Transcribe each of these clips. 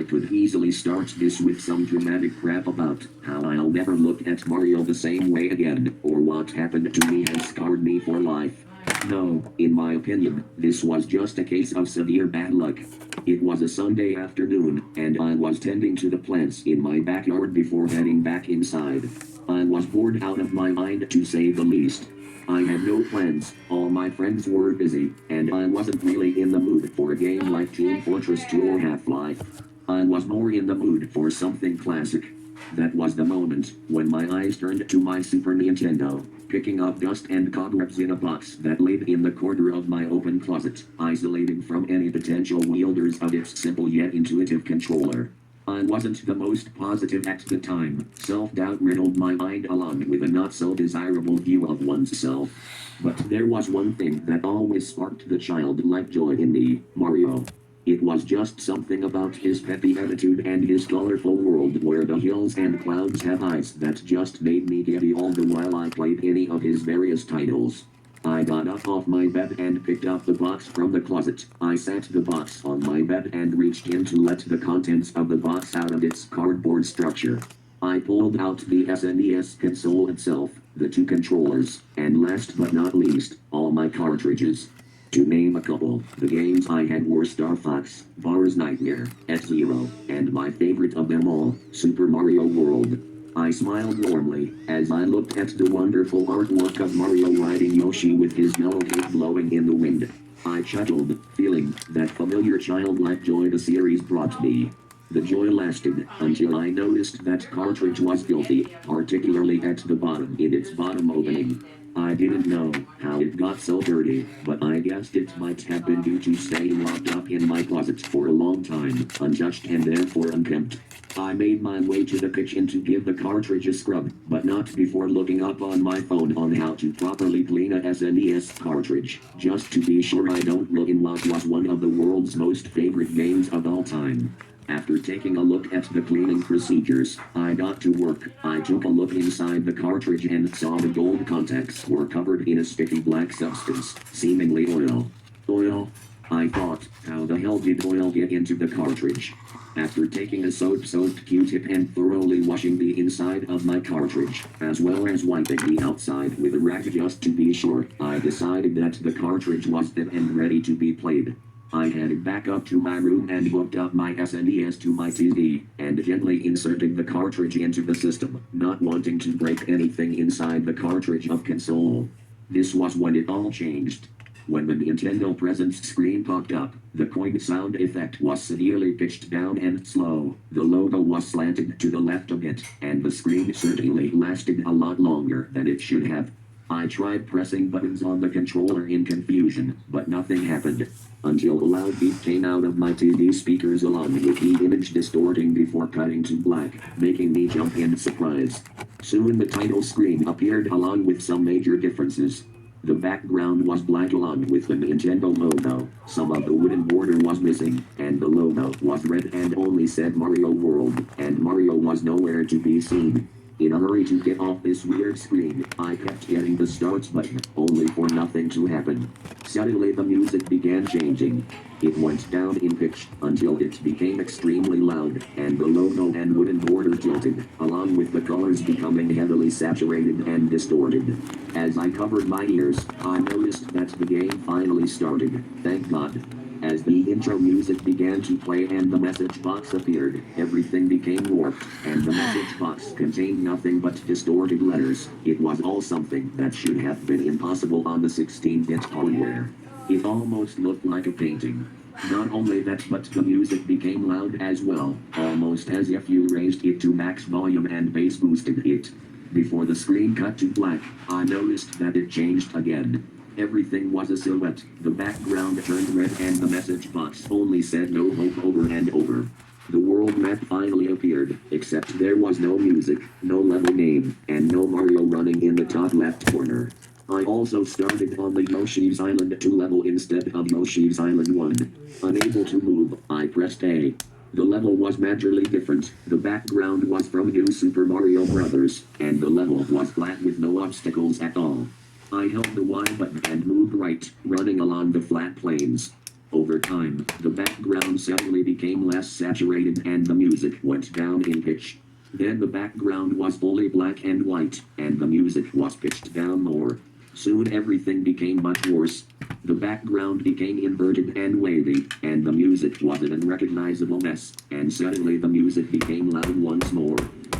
I could easily start this with some dramatic crap about how I'll never look at Mario the same way again, or what happened to me has scarred me for life. No, in my opinion, this was just a case of severe bad luck. It was a Sunday afternoon, and I was tending to the plants in my backyard before heading back inside. I was bored out of my mind to say the least. I had no plans, all my friends were busy, and I wasn't really in the mood for a game like Team Fortress 2 or Half-Life. I was more in the mood for something classic. That was the moment when my eyes turned to my Super Nintendo, picking up dust and cobwebs in a box that laid in the corner of my open closet, isolating from any potential wielders of its simple yet intuitive controller. I wasn't the most positive at the time. Self-doubt riddled my mind along with a not-so-desirable view of oneself. But there was one thing that always sparked the childlike joy in me, Mario. It was just something about his peppy attitude and his colorful world where the hills and clouds have eyes that just made me giddy all the while I played any of his various titles. I got up off my bed and picked up the box from the closet. I sat the box on my bed and reached in to let the contents of the box out of its cardboard structure. I pulled out the SNES console itself, the two controllers, and last but not least, all my cartridges. To name a couple, the games I had were Star Fox, Bar's Nightmare, F-Zero, and my favorite of them all, Super Mario World. I smiled warmly as I looked at the wonderful artwork of Mario riding Yoshi with his yellow cape blowing in the wind. I chuckled, feeling that familiar childlike joy the series brought me. The joy lasted until I noticed that cartridge was guilty, particularly at the bottom in its bottom opening. I didn't know how it got so dirty, but I guessed it might have been due to staying locked up in my closet for a long time, untouched and therefore unkempt. I made my way to the kitchen to give the cartridge a scrub, but not before looking up on my phone on how to properly clean a SNES cartridge, just to be sure I don't ruin what was one of the world's most favorite games of all time. After taking a look at the cleaning procedures, I got to work. I took a look inside the cartridge and saw the gold contacts were covered in a sticky black substance, seemingly oil. Oil? I thought, how the hell did oil get into the cartridge? After taking a soap-soaked Q-tip and thoroughly washing the inside of my cartridge, as well as wiping the outside with a rag just to be sure, I decided that the cartridge was thin and ready to be played. I headed back up to my room and hooked up my SNES to my TV, and gently inserted the cartridge into the system, not wanting to break anything inside the cartridge of console. This was when it all changed. When the Nintendo Presents screen popped up, the coin sound effect was severely pitched down and slow, the logo was slanted to the left a bit, and the screen certainly lasted a lot longer than it should have. I tried pressing buttons on the controller in confusion, but nothing happened. Until a loud beep came out of my TV speakers along with the image distorting before cutting to black, making me jump in surprise. Soon the title screen appeared along with some major differences. The background was black along with the Nintendo logo, some of the wooden border was missing, and the logo was red and only said Mario World, and Mario was nowhere to be seen. In a hurry to get off this weird screen, I kept hitting the start button, only for nothing to happen. Suddenly the music began changing. It went down in pitch, until it became extremely loud, and the logo and wooden border tilted, along with the colors becoming heavily saturated and distorted. As I covered my ears, I noticed that the game finally started, thank God. As the intro music began to play and the message box appeared, everything became warped, and the message box contained nothing but distorted letters. It was all something that should have been impossible on the 16-bit hardware. It almost looked like a painting. Not only that, but the music became loud as well, almost as if you raised it to max volume and bass boosted it. Before the screen cut to black, I noticed that it changed again. Everything was a silhouette, the background turned red and the message box only said no hope over and over. The world map finally appeared, except there was no music, no level name, and no Mario running in the top left corner. I also started on the Yoshi's Island 2 level instead of Yoshi's Island 1. Unable to move, I pressed A. The level was majorly different, the background was from New Super Mario Bros., and the level was flat with no obstacles at all. I held the Y button and moved right, running along the flat plains. Over time, the background suddenly became less saturated and the music went down in pitch. Then the background was fully black and white, and the music was pitched down more. Soon everything became much worse. The background became inverted and wavy, and the music was an unrecognizable mess, and suddenly the music became loud once more.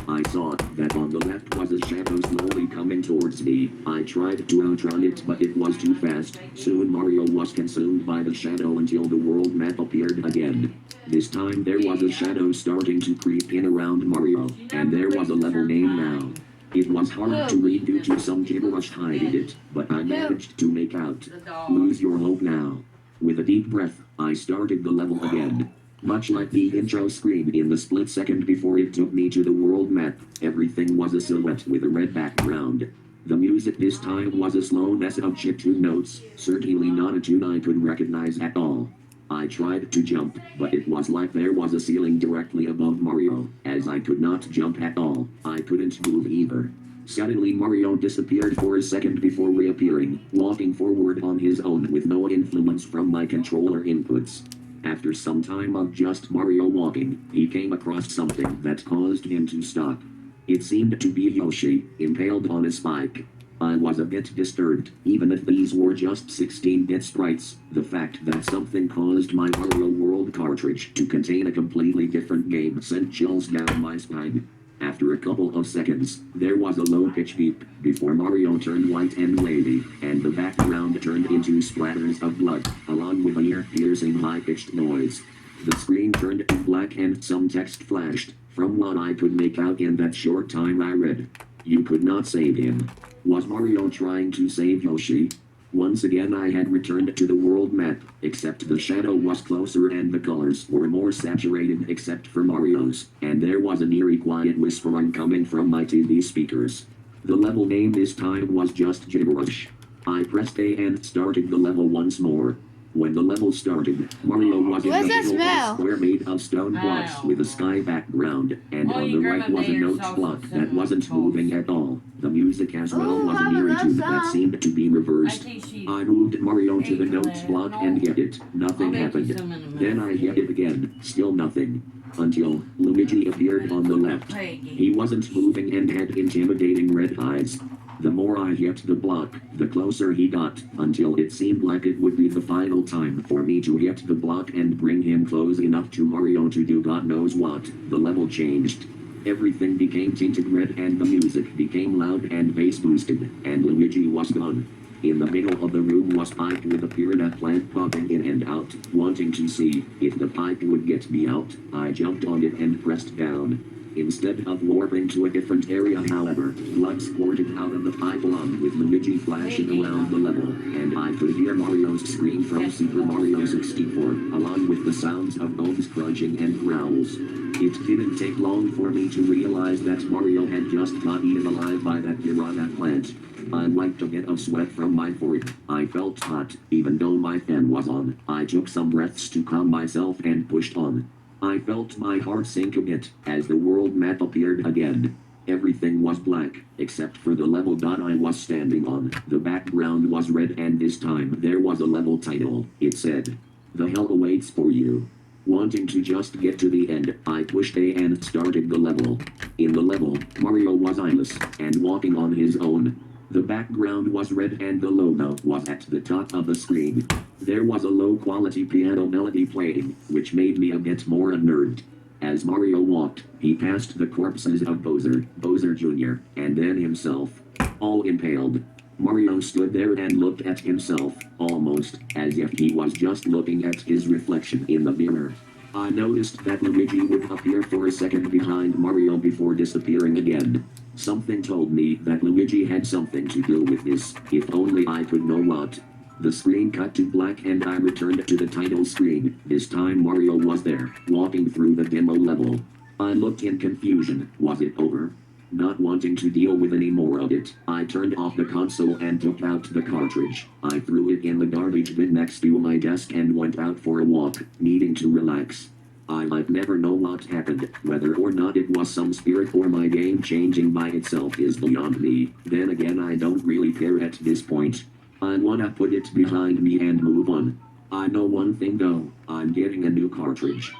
I saw that on the left was a shadow slowly coming towards me. I tried to outrun it, but it was too fast. Soon Mario was consumed by the shadow until the world map appeared again. This time there was a shadow starting to creep in around Mario, and there was a level name now. It was hard to read due to some gibberish hiding it, but I managed to make out. Lose your hope now. With a deep breath, I started the level again. Much like the intro screen in the split second before it took me to the world map, everything was a silhouette with a red background. The music this time was a slow mess of chiptune notes, certainly not a tune I could recognize at all. I tried to jump, but it was like there was a ceiling directly above Mario, as I could not jump at all. I couldn't move either. Suddenly Mario disappeared for a second before reappearing, walking forward on his own with no influence from my controller inputs. After some time of just Mario walking, he came across something that caused him to stop. It seemed to be Yoshi, impaled on a spike. I was a bit disturbed, even if these were just 16-bit sprites. The fact that something caused my Mario World cartridge to contain a completely different game sent chills down my spine. After a couple of seconds, there was a low-pitch beep, before Mario turned white and wavy, and the background turned into splatters of blood, along with an ear-piercing high-pitched noise. The screen turned to black and some text flashed. From what I could make out in that short time I read, "You could not save him." Was Mario trying to save Yoshi? Once again I had returned to the world map, except the shadow was closer and the colors were more saturated except for Mario's, and there was an eerie quiet whispering coming from my TV speakers. The level name this time was just gibberish. I pressed A and started the level once more. When the level started, Mario was in the middle of a square made of stone blocks with a sky background, and on the right was a notes block that wasn't moving at all. The music as well was an eerie tune that seemed to be reversed. I moved Mario to the notes block and hit it. Nothing happened. Then I hit it again. Still nothing. Until Luigi appeared on the left. He wasn't moving and had intimidating red eyes. The more I hit the block, the closer he got, until it seemed like it would be the final time for me to hit the block and bring him close enough to Mario to do God knows what. The level changed. Everything became tinted red and the music became loud and bass boosted, and Luigi was gone. In the middle of the room was Pipe with a piranha plant popping in and out. Wanting to see if the pipe would get me out, I jumped on it and pressed down. Instead of warping to a different area, however, blood squirted out of the pipe along with Luigi flashing around the level, and I could hear Mario's scream from Super Mario 64, along with the sounds of bones crunching and growls. It didn't take long for me to realize that Mario had just got eaten alive by that piranha plant. I wiped a bit of sweat from my forehead. I felt hot, even though my fan was on. I took some breaths to calm myself and pushed on. I felt my heart sink a bit as the world map appeared again. Everything was black, except for the level that I was standing on. The background was red and this time there was a level title. It said, "The hell awaits for you." Wanting to just get to the end, I pushed A and started the level. In the level, Mario was eyeless and walking on his own. The background was red and the logo was at the top of the screen. There was a low-quality piano melody playing, which made me a bit more unnerved. As Mario walked, he passed the corpses of Bowser Jr., and then himself, all impaled. Mario stood there and looked at himself, almost as if he was just looking at his reflection in the mirror. I noticed that Luigi would appear for a second behind Mario before disappearing again. Something told me that Luigi had something to do with this, if only I could know what. The screen cut to black and I returned to the title screen. This time Mario was there, walking through the demo level. I looked in confusion. Was it over? Not wanting to deal with any more of it, I turned off the console and took out the cartridge. I threw it in the garbage bin next to my desk and went out for a walk, needing to relax. I might never know what happened, whether or not it was some spirit or my game changing by itself is beyond me. Then again, I don't really care at this point. I wanna put it behind me and move on. I know one thing though, I'm getting a new cartridge.